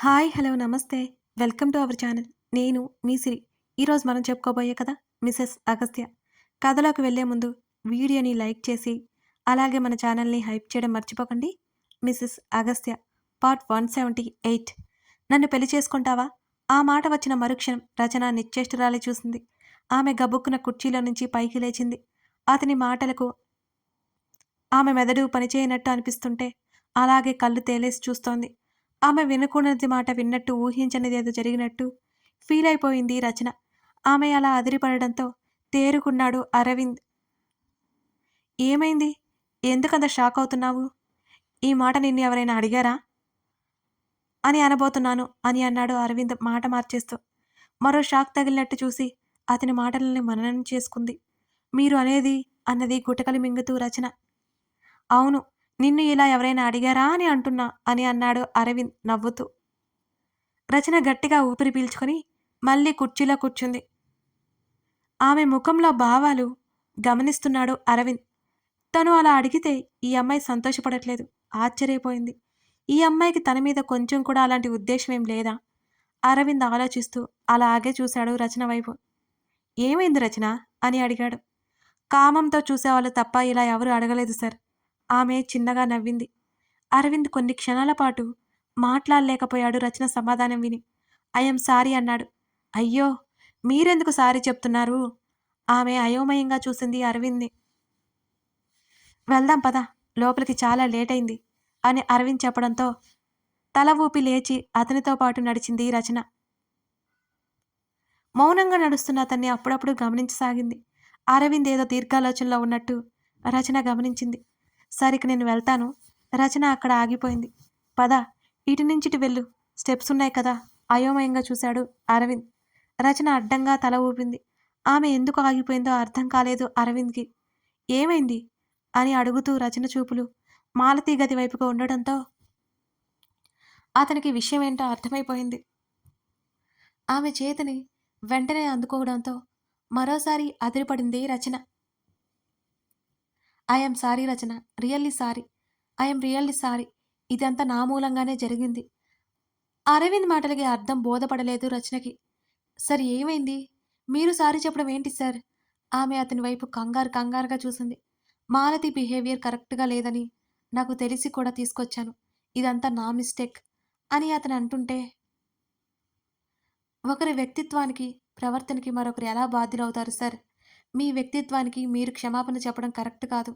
Hi! Hello! నమస్తే. Welcome to our channel. నేను మీ సిరి. ఈరోజు మనం చెప్పుకోబోయే కథ మిసెస్ అగస్త్య. కథలోకి వెళ్ళే ముందు వీడియోని లైక్ చేసి, అలాగే మన ఛానల్‌ని హైప్ చేయడం మర్చిపోకండి. Mrs Agastya part 178. నన్ను పెళ్లి చేసుకుంటావా? ఆ మాట వచ్చిన మరుక్షణం రచన నిశ్చేష్టురాలై చూసింది. ఆమె గబుక్కున కుర్చీలో నుంచి పైకి లేచింది. అతని మాటలకు ఆమె మెదడు పనిచేయనట్టు అనిపిస్తుంటే, అలాగే కళ్ళు తేలేసి చూస్తోంది. ఆమె వినకూడనిది మాట విన్నట్టు, ఊహించనిదేదో జరిగినట్టు ఫీలయిపోయింది రచన. ఆమె అలా అదిరిపడడంతో తేరుకున్నాడు అరవింద్. ఏమైంది? ఎందుకంత షాకవుతున్నావు? ఈ మాట నిన్ను ఎవరైనా అడిగారా? అని అనబోతున్నాను అని అన్నాడు అరవింద్ మాట మార్చేస్తూ. మరో షాక్ తగిలినట్టు చూసి అతని మాటలని మననం చేసుకుంది. మీరు అనేది అన్నది గుటకలు మింగుతూ రచన. అవును. నిన్ను ఇలా ఎవరైనా అడిగారా అని అంటున్నా అని అన్నాడు అరవింద్ నవ్వుతూ. రచన గట్టిగా ఊపిరి పీల్చుకొని మళ్ళీ కుర్చీలో కూర్చుంది. ఆమె ముఖంలో భావాలు గమనిస్తున్నాడు అరవింద్. తను అలా అడిగితే ఈ అమ్మాయి సంతోషపడట్లేదు. ఆశ్చర్యపోయింది. ఈ అమ్మాయికి తన మీద కొంచెం కూడా అలాంటి ఉద్దేశమేం లేదా? అరవింద్ ఆలోచిస్తూ అలాగే చూశాడు రచన వైపు. ఏమైంది రచన? అని అడిగాడు. కామంతో చూసేవాళ్ళు తప్ప ఇలా ఎవరూ అడగలేదు సార్. ఆమె చిన్నగా నవ్వింది. అరవింద్ కొన్ని క్షణాల పాటు మాట్లాడలేకపోయాడు రచన సమాధానం విని. ఐయామ్ సారీ అన్నాడు. అయ్యో! మీరెందుకు సారీ చెప్తున్నారు? ఆమె అయోమయంగా చూసింది అరవింద్‌ని. వెళ్దాం పద. లోపలికి చాలా లేటయింది అని అరవింద్ చెప్పడంతో తల ఊపి లేచి అతనితో పాటు నడిచింది రచన. మౌనంగా నడుస్తున్న అతన్ని అప్పుడప్పుడు గమనించసాగింది. అరవింద్ ఏదో దీర్ఘాలోచనలో ఉన్నట్టు రచన గమనించింది. సరిక నేను వెళ్తాను. రచన అక్కడ ఆగిపోయింది. పద, ఇటు నుంచిటు వెళ్ళు. స్టెప్సున్నాయి కదా! అయోమయంగా చూశాడు అరవింద్. రచన అడ్డంగా తల ఊపింది. ఆమె ఎందుకు ఆగిపోయిందో అర్థం కాలేదు అరవింద్‌కి. ఏమైంది? అని అడుగుతూ రచన చూపులు మాలతి గది వైపుగా ఉండడంతో అతనికి విషయమేంటో అర్థమైపోయింది. ఆమె చేతిని వెంటనే అందుకోవడంతో మరోసారి అదిరిపడింది Rachana. I'm sorry Rachana. Really sorry. I'm really sorry. ఇదంతా నా మూలంగానే జరిగింది. అరవింద్ మాటలకి అర్థం బోధపడలేదు రచనకి. సార్ ఏమైంది? మీరు సారీ చెప్పడం ఏంటి సార్? ఆమె అతని వైపు కంగారుగా చూసింది. మాలతి బిహేవియర్ కరెక్ట్‌గా లేదని నాకు తెలిసి కూడా తీసుకొచ్చాను. ఇదంతా నా మిస్టేక్ అని అతను అంటుంటే, ఒకరి వ్యక్తిత్వానికి, ప్రవర్తనకి మరొకరు ఎలా బాధ్యులవుతారు సార్? మీ వ్యక్తిత్వానికి మీరు క్షమాపణ చెప్పడం కరెక్ట్ కాదు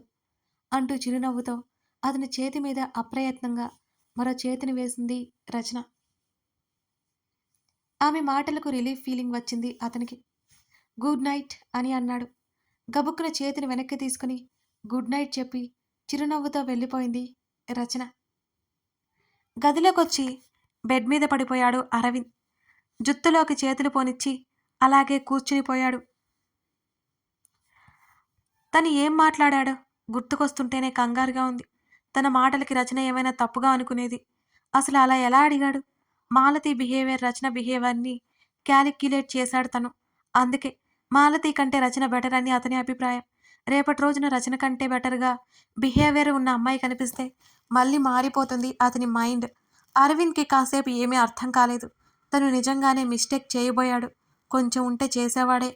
అంటూ చిరునవ్వుతో అతని చేతి మీద అప్రయత్నంగా మరో చేతిని వేసింది రచన. ఆమె మాటలకు రిలీఫ్ ఫీలింగ్ వచ్చింది అతనికి. గుడ్ నైట్ అని అన్నాడు. గబుక్కున చేతిని వెనక్కి తీసుకుని గుడ్ నైట్ చెప్పి చిరునవ్వుతో వెళ్ళిపోయింది రచన. గదిలోకొచ్చి బెడ్ మీద పడిపోయాడు అరవింద్. జుత్తులోకి చేతులు పోనిచ్చి అలాగే కూర్చునిపోయాడు. తను ఏం మాట్లాడాడో గుర్తుకొస్తుంటేనే కంగారుగా ఉంది. తన మాటలకి రచన ఏమైనా తప్పుగా అనుకునేది. అసలు అలా ఎలా అడిగాడు? మాలతి బిహేవియర్, రచన బిహేవియర్‌ని క్యాలిక్యులేట్ చేశాడు తను. అందుకే మాలతి కంటే రచన బెటర్ అని అతని అభిప్రాయం. రేపటి రోజున రచన కంటే బెటర్‌గా బిహేవియర్ ఉన్న అమ్మాయి కనిపిస్తే మళ్ళీ మారిపోతుంది అతని మైండ్. అరవింద్‌కి కాసేపు ఏమీ అర్థం కాలేదు. తను నిజంగానే మిస్టేక్ చేయబోయాడు. కొంచెం ఉంటే చేసేవాడే.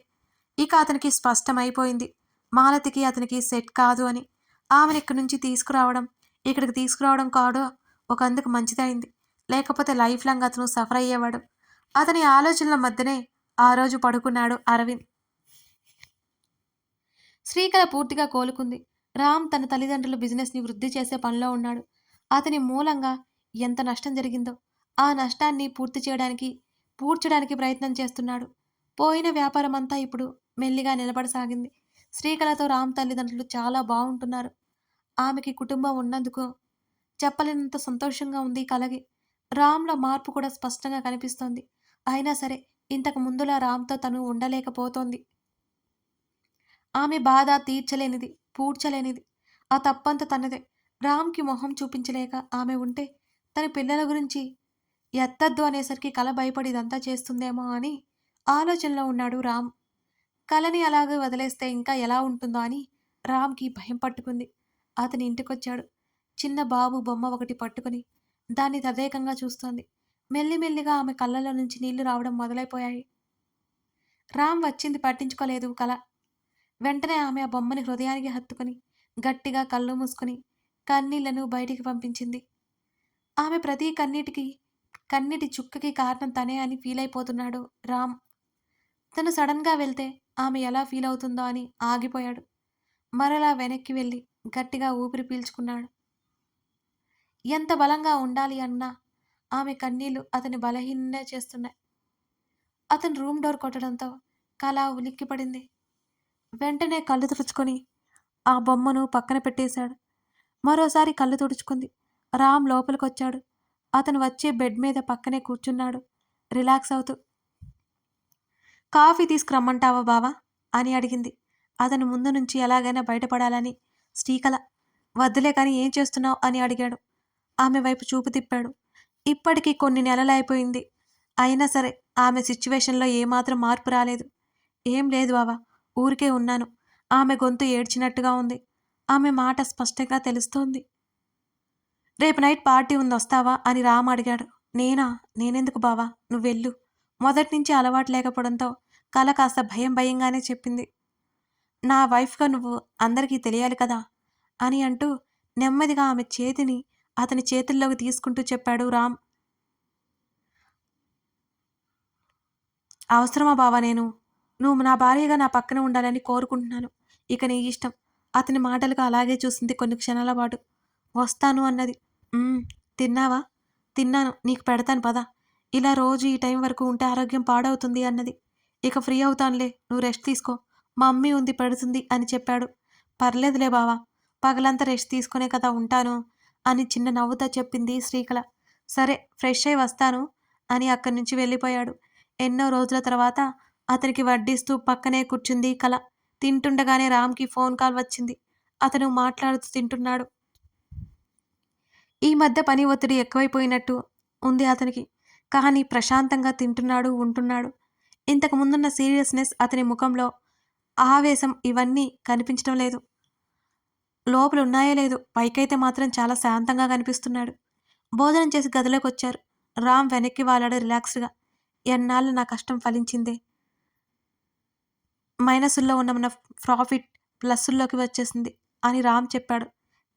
ఇక అతనికి స్పష్టమైపోయింది. మాలతికి అతనికి సెట్ కాదు అని. ఆమెని ఇక్కడి నుంచి తీసుకురావడం, ఇక్కడికి తీసుకురావడం కూడా ఒకందుకు మంచిదే అయింది. లేకపోతే లైఫ్ లాంగ్ అతను సఫర్ అయ్యేవాడు. అతని ఆలోచనల మధ్యనే ఆ రోజు పడుకున్నాడు అరవింద్. శ్రీకళ పూర్తిగా కోలుకుంది. రామ్ తన తల్లిదండ్రుల బిజినెస్‌ని వృద్ధి చేసే పనిలో ఉన్నాడు. అతని మూలంగా ఎంత నష్టం జరిగిందో, ఆ నష్టాన్ని పూడ్చడానికి ప్రయత్నం చేస్తున్నాడు. పోయిన వ్యాపారమంతా ఇప్పుడు మెల్లిగా నిలబడసాగింది. శ్రీకళతో రామ్ తల్లిదండ్రులు చాలా బావుంటున్నారు. ఆమెకి కుటుంబం ఉన్నందుకు చెప్పలేనంత సంతోషంగా ఉంది కలగి. రామ్‌లో మార్పు కూడా స్పష్టంగా కనిపిస్తోంది. అయినా సరే ఇంతకు ముందులా రామ్‌తో తను ఉండలేకపోతోంది. ఆమె బాధ తీర్చలేనిది, పూడ్చలేనిది. ఆ తప్పంతా తనదే. రామ్‌కి మొహం చూపించలేక ఆమె ఉంటే, తన పిల్లల గురించి ఎత్తద్దు అనేసరికి కల భయపడి ఇదంతా చేస్తుందేమో అని ఆలోచనలో ఉన్నాడు రామ్. కలని అలాగే వదిలేస్తే ఇంకా ఎలా ఉంటుందో అని రామ్‌కి భయం పట్టుకుంది. అతని ఇంటికొచ్చాడు. చిన్న బాబు బొమ్మ ఒకటి పట్టుకొని దాన్ని తదేకంగా చూస్తోంది. మెల్లిమెల్లిగా ఆమె కళ్ళలో నుంచి నీళ్లు రావడం మొదలైపోయాయి. రామ్ వచ్చింది పట్టించుకోలేదు కల. వెంటనే ఆమె ఆ బొమ్మని హృదయానికి హత్తుకుని, గట్టిగా కళ్ళు మూసుకుని, కన్నీళ్లను బయటికి పంపించింది. ఆమె ప్రతి కన్నీటి చుక్కకి కారణం తనే అని ఫీలయిపోతున్నాడు రామ్. తను సడన్‌గా వెళ్తే ఆమె ఎలా ఫీలవుతుందో అని ఆగిపోయాడు. మరలా వెనక్కి వెళ్లి గట్టిగా ఊపిరి పీల్చుకున్నాడు. ఎంత బలంగా ఉండాలి అన్నా ఆమె కన్నీళ్లు అతన్ని బలహీనుడినే చేస్తున్నాయి. అతను రూమ్ డోర్ కొట్టడంతో కళ ఉలిక్కిపడింది. వెంటనే కళ్ళు తుడుచుకొని ఆ బొమ్మను పక్కన పెట్టేశాడు. మరోసారి కళ్ళు తుడుచుకుంది. రామ్ లోపలికొచ్చాడు. అతను వచ్చి బెడ్ మీద పక్కనే కూర్చున్నాడు రిలాక్స్ అవుతూ. కాఫీ తీసుకురమ్మంటావా బావా అని అడిగింది. అతని ముందు నుంచి ఎలాగైనా బయటపడాలని శ్రీకళ. వద్దులే కానీ ఏం చేస్తున్నావు అని అడిగాడు. ఆమె వైపు చూపు తిప్పాడు. ఇప్పటికి కొన్ని నెలలైపోయింది. అయినా సరే ఆమె సిచ్యువేషన్లో ఏమాత్రం మార్పు రాలేదు. ఏం లేదు బావా, ఊరికే ఉన్నాను. ఆమె గొంతు ఏడ్చినట్టుగా ఉంది. ఆమె మాట స్పష్టంగా తెలుస్తోంది. రేపు నైట్ పార్టీ ఉంది వస్తావా అని రామ్ అడిగాడు. నేనా? నేనెందుకు బావా, నువ్వెళ్ళు. మొదట్నుంచి అలవాటు లేకపోవడంతో కల కాస్త భయంగానే చెప్పింది. నా వైఫ్‌గా నువ్వు అందరికీ తెలియాలి కదా అని అంటూ నెమ్మదిగా ఆమె చేతిని అతని చేతుల్లోకి తీసుకుంటూ చెప్పాడు రామ్. అవసరమా బావా నేను? నువ్వు నా భార్యగా నా పక్కన ఉండాలని కోరుకుంటున్నాను. ఇక నీ ఇష్టం. అతని మాటలకు అలాగే చూసింది కొన్ని క్షణాల పాటు. వస్తాను అన్నది. హ్మ్. తిన్నావా? తిన్నాను. నీకు పెడతాను పద. ఇలా రోజు ఈ టైం వరకు ఉంటే ఆరోగ్యం పాడవుతుంది అన్నది. ఇక ఫ్రీ అవుతానులే. నువ్వు రెస్ట్ తీసుకో. మా మమ్మీ ఉంది పెడుతుంది అని చెప్పాడు. పర్లేదులే బావా. పగలంతా రెస్ట్ తీసుకునే కదా ఉంటాను అని చిన్న నవ్వుతో చెప్పింది శ్రీకళ. సరే ఫ్రెష్ అయి వస్తాను అని అక్కడి నుంచి వెళ్ళిపోయాడు. ఎన్నో రోజుల తర్వాత అతనికి వడ్డిస్తూ పక్కనే కూర్చుంది కల. తింటుండగానే రామ్‌కి ఫోన్ కాల్ వచ్చింది. అతను మాట్లాడుతూ తింటున్నాడు. ఈ మధ్య పని ఒత్తిడి ఎక్కువైపోయినట్టు ఉంది అతనికి. కానీ ప్రశాంతంగా తింటున్నాడు, ఉంటున్నాడు. ఇంతకు ముందున్న సీరియస్‌నెస్ అతని ముఖంలో, ఆవేశం ఇవన్నీ కనిపించడం లేదు. లోపల ఉన్నాయో లేదో పైకైతే మాత్రం చాలా శాంతంగా కనిపిస్తున్నాడు. భోజనం చేసి గదిలోకొచ్చారు. రామ్ వెనక్కి వాలాడు రిలాక్స్డ్‌గా. ఎన్నాళ్ళు నా కష్టం ఫలించిందే. మైనసుల్లో ఉన్న మన ప్రాఫిట్ ప్లస్సుల్లోకి వచ్చేసింది అని రామ్ చెప్పాడు.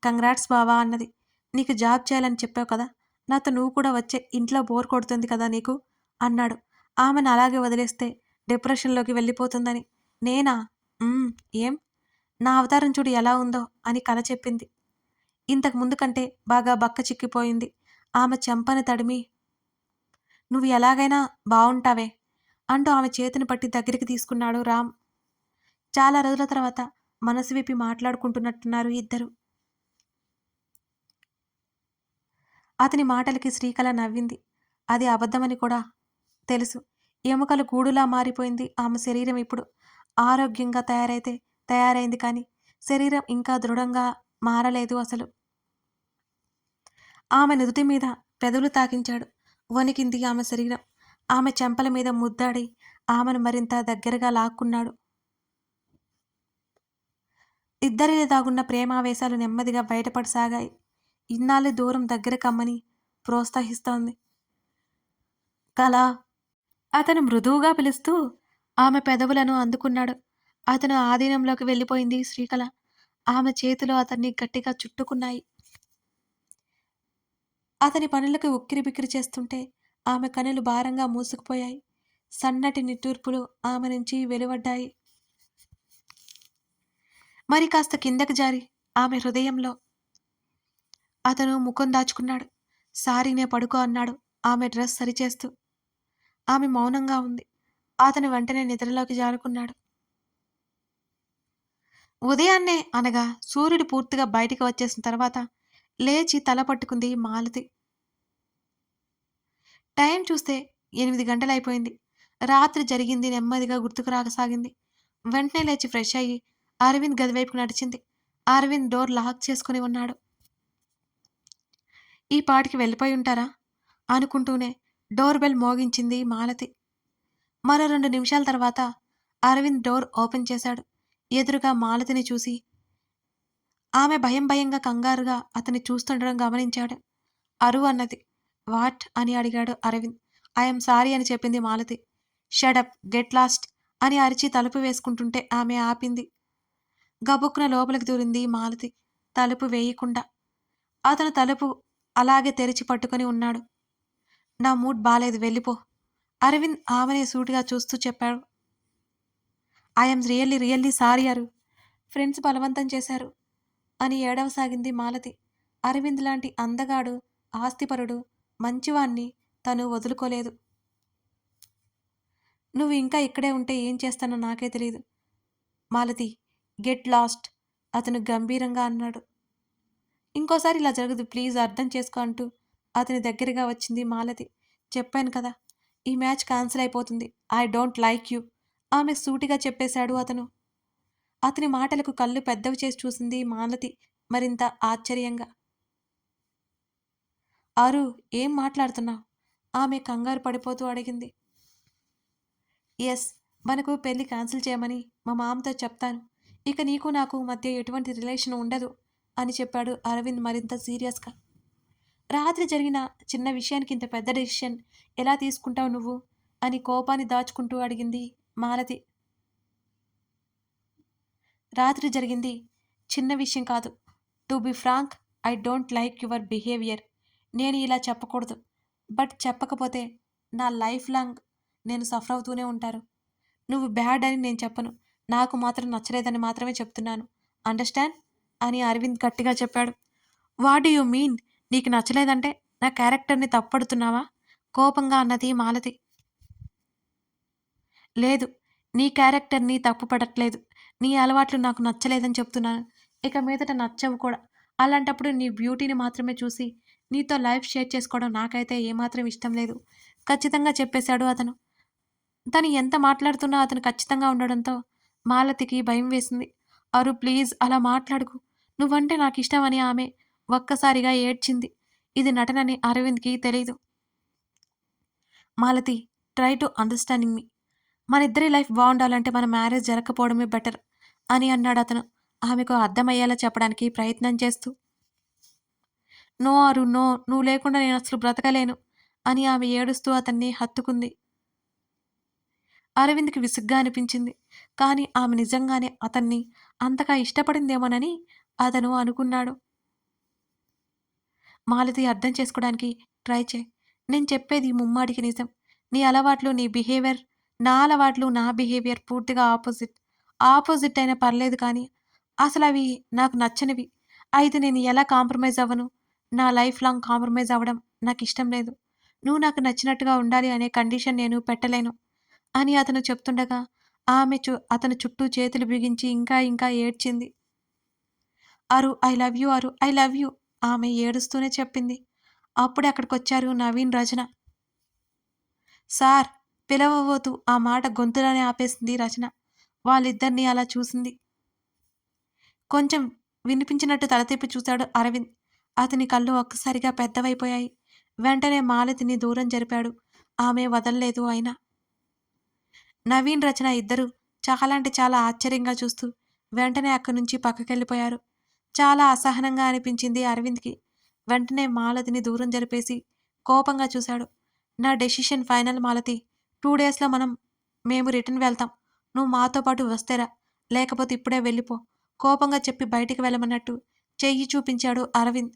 కంగ్రాట్స్ బావా అన్నది. నీకు జాబ్ చేయాలని చెప్పావు కదా! నాతో నువ్వు కూడా వచ్చే ఇంట్లో బోర్ కొడుతుంది కదా నీకు అన్నాడు. ఆమెను అలాగే వదిలేస్తే డిప్రెషన్‌లోకి వెళ్ళిపోతుందని. నేనా? హ్మ్. ఏం? నా అవతారం చూడు ఎలా ఉందో అని కల చెప్పింది. ఇంతకు ముందు కంటే బాగా బక్క చిక్కిపోయింది. ఆమె చెంపని తడిమి నువ్వు ఎలాగైనా బావుంటావే అంటూ ఆమె చేతిని పట్టి దగ్గరికి తీసుకున్నాడు రామ్. చాలా రోజుల తర్వాత మనసు విప్పి మాట్లాడుకుంటున్నట్టున్నారు ఇద్దరు. అతని మాటలకి శ్రీకళ నవ్వింది. అది అబద్ధమని కూడా తెలుసు. ఎముకలు గూడులా మారిపోయింది ఆమె శరీరం ఇప్పుడు. ఆరోగ్యంగా తయారైంది కానీ శరీరం ఇంకా దృఢంగా మారలేదు అసలు. ఆమె నుదుటి మీద పెదవులు తాకించాడు. వణికింది ఆమె శరీరం. ఆమె చెంపల మీద ముద్దాడి ఆమెను మరింత దగ్గరగా లాక్కున్నాడు. ఇద్దరిలో దాగున్న ప్రేమావేశాలు నెమ్మదిగా బయటపడసాగాయి. ఇన్నాళ్ళు దూరం దగ్గర కమ్మని ప్రోత్సహిస్తోంది. కళ అతను మృదువుగా పిలుస్తూ ఆమె పెదవులను అందుకున్నాడు. అతను ఆధీనంలోకి వెళ్ళిపోయింది శ్రీకళ. ఆమె చేతులు అతన్ని గట్టిగా చుట్టుకున్నాయి. అతని పనులకు ఉక్కిరిబిక్కిరి చేస్తుంటే ఆమె కనులు భారంగా మూసుకుపోయాయి. సన్నటి నిట్టూర్పులు ఆమె నుంచి వెలువడ్డాయి. మరి కాస్త కిందకి జారి ఆమె హృదయంలో అతను ముఖం దాచుకున్నాడు. సారీనే పడుకో అన్నాడు ఆమె డ్రెస్ సరిచేస్తూ. ఆమె మౌనంగా ఉంది. అతను వెంటనే నిద్రలోకి జారుకున్నాడు. ఉదయాన్నే అనగా సూర్యుడు పూర్తిగా బయటికి వచ్చేసిన తర్వాత లేచి తల పట్టుకుంది మాలతి. టైం చూస్తే 8 గంటలైపోయింది. రాత్రి జరిగింది నెమ్మదిగా గుర్తుకు రాసాగింది. వెంటనే లేచి ఫ్రెష్ అయ్యి అరవింద్ గదివైపుకు నడిచింది. అరవింద్ డోర్ లాక్ చేసుకుని ఉన్నాడు. ఈ పాటికి వెళ్ళిపోయి ఉంటారా అనుకుంటూనే డోర్ బెల్ మోగించింది మాలతి. మరో 2 నిమిషాల తర్వాత అరవింద్ డోర్ ఓపెన్ చేశాడు. ఎదురుగా మాలతిని చూసి ఆమె భయంగా కంగారుగా అతన్ని చూస్తుండడం గమనించాడు. అరు అన్నది. వాట్ అని అడిగాడు అరవింద్. ఐఎమ్ సారీ అని చెప్పింది మాలతి. షడప్, గెట్ లాస్ట్ అని అరిచి తలుపు వేసుకుంటుంటే ఆమె ఆపింది. గబుక్కున లోపలికి దూరింది మాలతి, తలుపు వేయకుండా. అతను తలుపు అలాగే తెరిచి పట్టుకొని ఉన్నాడు. నా మూడ్ బాలేదు, వెళ్ళిపో. అరవింద్ ఆమెనే సూటిగా చూస్తూ చెప్పాడు. ఐఎమ్ రియల్లీ రియల్లీ సారీ అరు. ఫ్రెండ్స్ బలవంతం చేశారు అని ఏడవసాగింది మాలతి. అరవింద్ లాంటి అందగాడు, ఆస్తిపరుడు, మంచివాణ్ణి తను వదులుకోలేదు. నువ్వు ఇంకా ఇక్కడే ఉంటే ఏం చేస్తానో నాకే తెలీదు. మాలతి, గెట్ లాస్ట్ అతను గంభీరంగా అన్నాడు. ఇంకోసారి ఇలా జరగదు, ప్లీజ్ అర్థం చేసుకో అంటూ అతని దగ్గరగా వచ్చింది మాలతి. చెప్పాను కదా, ఈ మ్యాచ్ క్యాన్సిల్ అయిపోతుంది. ఐ డోంట్ లైక్ యూ ఆమె సూటిగా చెప్పేశాడు అతను. అతని మాటలకు కళ్ళు పెద్దవి చేసి చూసింది మాలతి మరింత ఆశ్చర్యంగా. ఆరు, ఏం మాట్లాడుతున్నావు? ఆమె కంగారు పడిపోతూ అడిగింది. ఎస్, మనకు పెళ్లి క్యాన్సిల్ చేయమని మా మామతో చెప్తాను. ఇక నీకు నాకు మధ్య ఎటువంటి రిలేషన్ ఉండదు అని చెప్పాడు అరవింద్ మరింత సీరియస్గా. రాత్రి జరిగిన చిన్న విషయానికి ఇంత పెద్ద డెసిషన్ ఎలా తీసుకుంటావు నువ్వు అని కోపాన్ని దాచుకుంటూ అడిగింది మాలతి. రాత్రి జరిగింది చిన్న విషయం కాదు. To be frank, I don't like your behaviour. నేను ఇలా చెప్పకూడదు, బట్ చెప్పకపోతే నా లైఫ్ లాంగ్ నేను సఫర్ అవుతూనే ఉంటారు. నువ్వు బ్యాడ్ అని నేను చెప్పను, నాకు మాత్రం నచ్చలేదని మాత్రమే చెప్తున్నాను. అండర్స్టాండ్ అని అరవింద్ గట్టిగా చెప్పాడు. What do you mean? నీకు నచ్చలేదంటే నా క్యారెక్టర్ని తప్పడుతున్నావా? కోపంగా అన్నది మాలతి. లేదు, నీ క్యారెక్టర్ని తప్పు పడట్లేదు. నీ అలవాట్లు నాకు నచ్చలేదని చెప్తున్నాను. ఇక మీదట నచ్చవు కూడా. అలాంటప్పుడు నీ బ్యూటీని మాత్రమే చూసి నీతో లైఫ్ షేర్ చేసుకోవడం నాకైతే ఏమాత్రం ఇష్టం లేదు ఖచ్చితంగా చెప్పేశాడు అతను. తను ఎంత మాట్లాడుతున్నా అతను ఖచ్చితంగా ఉండడంతో మాలతికి భయం వేసింది. అరు, ప్లీజ్ అలా మాట్లాడుకు. నువ్వంటే నాకు ఇష్టమని ఆమె ఒక్కసారిగా ఏడ్చింది. ఇది నటనని అరవింద్కి తెలీదు. మాలతి, ట్రై టు అండర్స్టాండింగ్ మీ. మన ఇద్దరి లైఫ్ బాగుండాలంటే మన మ్యారేజ్ జరగకపోవడమే బెటర్ అని అన్నాడు అతను, ఆమెకు అర్థమయ్యేలా చెప్పడానికి ప్రయత్నం చేస్తూ. నో అరు, నో, నువ్వు లేకుండా నేను అసలు బ్రతకలేను అని ఆమె ఏడుస్తూ అతన్ని హత్తుకుంది. అరవింద్కి విసుగ్గా అనిపించింది. కానీ ఆమె నిజంగానే అతన్ని అంతగా ఇష్టపడిందేమోనని అతను అనుకున్నాడు. మాలతి, అర్థం చేసుకోవడానికి ట్రై చేయి. నేను చెప్పేది ముమ్మాడికి నిజం. నీ అలవాట్లు, నీ బిహేవియర్, నా అలవాట్లు, నా బిహేవియర్ పూర్తిగా ఆపోజిట్. ఆపోజిట్ అయినా పర్లేదు కానీ అసలు అవి నాకు నచ్చనివి. అయితే నేను ఎలా కాంప్రమైజ్ అవ్వను? నా లైఫ్ లాంగ్ కాంప్రమైజ్ అవ్వడం నాకు ఇష్టం లేదు. నువ్వు నాకు నచ్చినట్టుగా ఉండాలి అనే కండిషన్ నేను పెట్టలేను అని అతను చెప్తుండగా ఆమె అతని చుట్టూ చేతులు బిగించి ఇంకా ఇంకా ఏడ్చింది. అరు, ఐ లవ్ యూ అరు, ఐ లవ్ యూ ఆమె ఏడుస్తూనే చెప్పింది. అప్పుడే అక్కడికొచ్చారు నవీన్, రచన. సార్ పిలవబోతూ ఆ మాట గొంతులోనే ఆపేసింది రచన. వాళ్ళిద్దరినీ అలా చూసింది. కొంచెం వినిపించినట్టు తల తిప్పి చూశాడు అరవింద్. అతని కళ్ళు ఒక్కసారిగా పెద్దవైపోయాయి. వెంటనే మాలతిని దూరం జరిపాడు. ఆమె వదల్లేదు అయినా. నవీన్, రచన ఇద్దరూ చాలా అంటే చాలా ఆశ్చర్యంగా చూస్తూ వెంటనే అక్కడి నుంచి పక్కకెళ్ళిపోయారు. చాలా అసహనంగా అనిపించింది అరవింద్కి. వెంటనే మాలతిని దూరం జరిపేసి కోపంగా చూశాడు. నా డెసిషన్ ఫైనల్ మాలతి. 2 డేస్లో మేము రిటర్న్ వెళ్తాం. నువ్వు మాతో పాటు వస్తేరా, లేకపోతే ఇప్పుడే వెళ్ళిపో కోపంగా చెప్పి బయటికి వెళ్ళమన్నట్టు చెయ్యి చూపించాడు అరవింద్.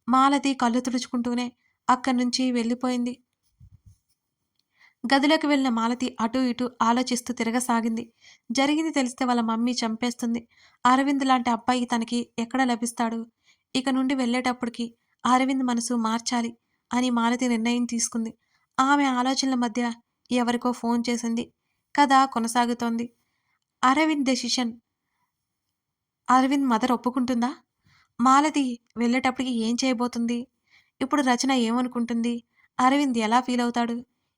మాలతి కళ్ళు తుడుచుకుంటూనే అక్కడి నుంచి వెళ్ళిపోయింది. గదిలోకి వెళ్ళిన మాలతి అటూ ఇటూ ఆలోచిస్తూ తిరగసాగింది. జరిగింది తెలిస్తే వాళ్ళ మమ్మీ చంపేస్తుంది. అరవింద్ లాంటి అబ్బాయి తనకి ఎక్కడ లభిస్తాడు? ఇక నుండి వెళ్ళేటప్పటికి అరవింద్ మనసు మార్చాలి అని మాలతి నిర్ణయం తీసుకుంది. ఆమె ఆలోచనల మధ్య ఎవరికో ఫోన్ చేసింది. కథ కొనసాగుతోంది. అరవింద్ డెసిషన్. అరవింద్ మదర్ ఒప్పుకుంటుందా? మాలతి వెళ్ళేటప్పటికి ఏం చేయబోతుంది? ఇప్పుడు రచన ఏమనుకుంటుంది? అరవింద్ ఎలా ఫీల్ అవుతాడు?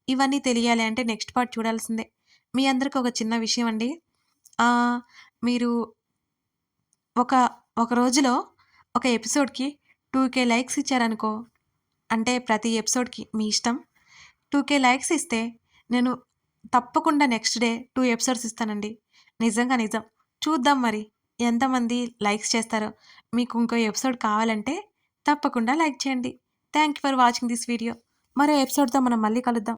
ఇవన్నీ తెలియాలి అంటే నెక్స్ట్ పార్ట్ చూడాల్సిందే. మీ అందరికి ఒక చిన్న విషయం అండి. మీరు ఒక ఒక రోజులో ఒక ఎపిసోడ్‌కి 2,000 లైక్స్ ఇచ్చారనుకో, అంటే ప్రతి ఎపిసోడ్‌కి మీ ఇష్టం. 2,000 లైక్స్ ఇస్తే నేను తప్పకుండా నెక్స్ట్ డే 2 ఎపిసోడ్స్ ఇస్తానండి. నిజంగా నిజం. చూద్దాం మరి ఎంతమంది లైక్స్ చేస్తారో. మీకు ఇంకో ఎపిసోడ్ కావాలంటే తప్పకుండా లైక్ చేయండి. Thank you for watching this video. మరో ఎపిసోడ్‌తో మనం మళ్ళీ కలుద్దాం.